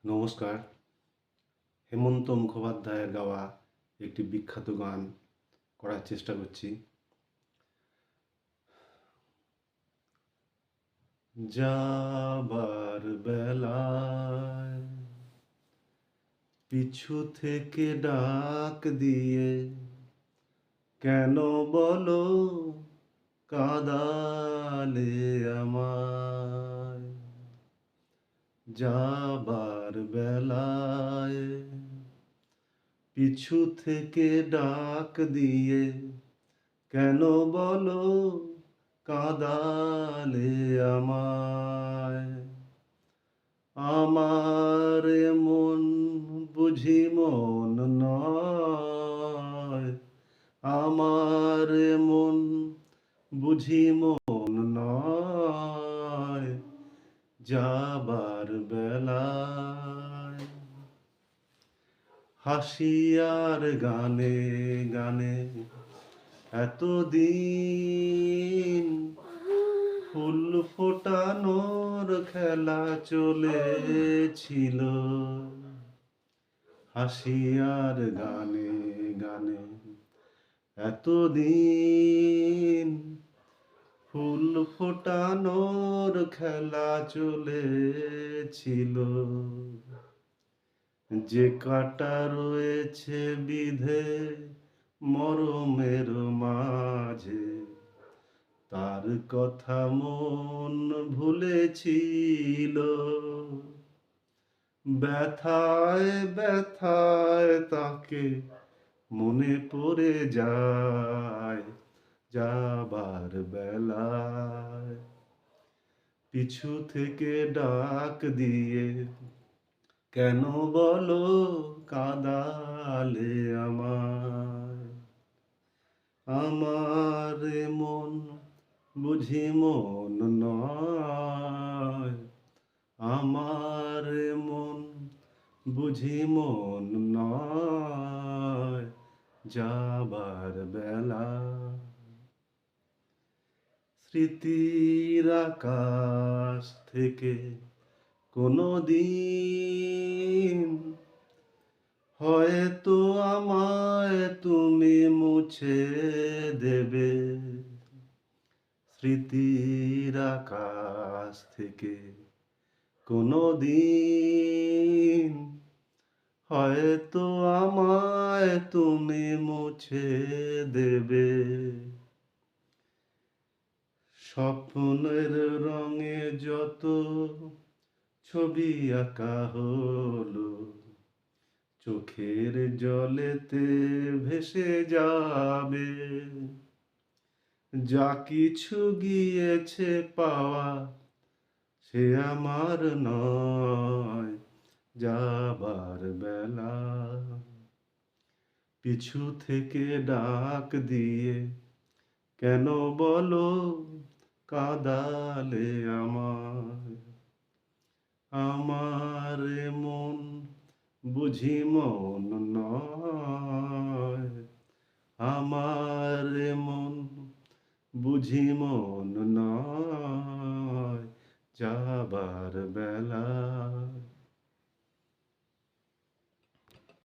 নমস্কার। হেমন্ত মুখোপাধ্যায়ের গাওয়া একটি বিখ্যাত গান করার চেষ্টা করছি। যাবার বেলায় পিছু থেকে ডাক দিয়ে কেন বলো কাঁদালে আমায়। যাবার বেলায় পিছু থেকে ডাক দিয়ে কেন বলো কাঁদালে আমায়। আমার মন বুঝি মন নয়, আমার মন বুঝি মন নয়। যাবার বেলায় হাসি আর গানে গানে এতদিন ফুল ফোটানোর খেলা চলেছিল। হাসি আর গানে গানে এতদিন ফুল ফোটানোর খেলা চলেছিল। যে কাঁটা রয়েছে বিধে মরমের মাঝে, তার কথা মন ভুলেছিল। ব্যথায় ব্যথায় তাকে মনে পড়ে যায়। যাবার বেলায় পিছু থেকে ডাক দিয়ে কেন বলো কাঁদালে আমায়। আমার মন বুঝি মন নয়, আমার মন বুঝি মন নয়। যাবার বেলা স্মৃতির আকাশ থেকে কোনো দিন হয়তো আমায় তুমি মুছে দেবে। স্মৃতির আকাশ থেকে কোনো দিন হয়তো আমায় তুমি মুছে দেবে। স্বপ্নের রঙে যত ছবি আঁকা হলো, চোখের জলেতে ভেসে যাবে। যা কিছু গিয়েছে পাওয়া সে আমার নয়। যাবার বেলা পিছু থেকে ডাক দিয়ে কেন বলো কাঁদালে আমায়। আমার মন বুঝি মন নয়, আমার মন বুঝি মন নয়। যাবার বেলা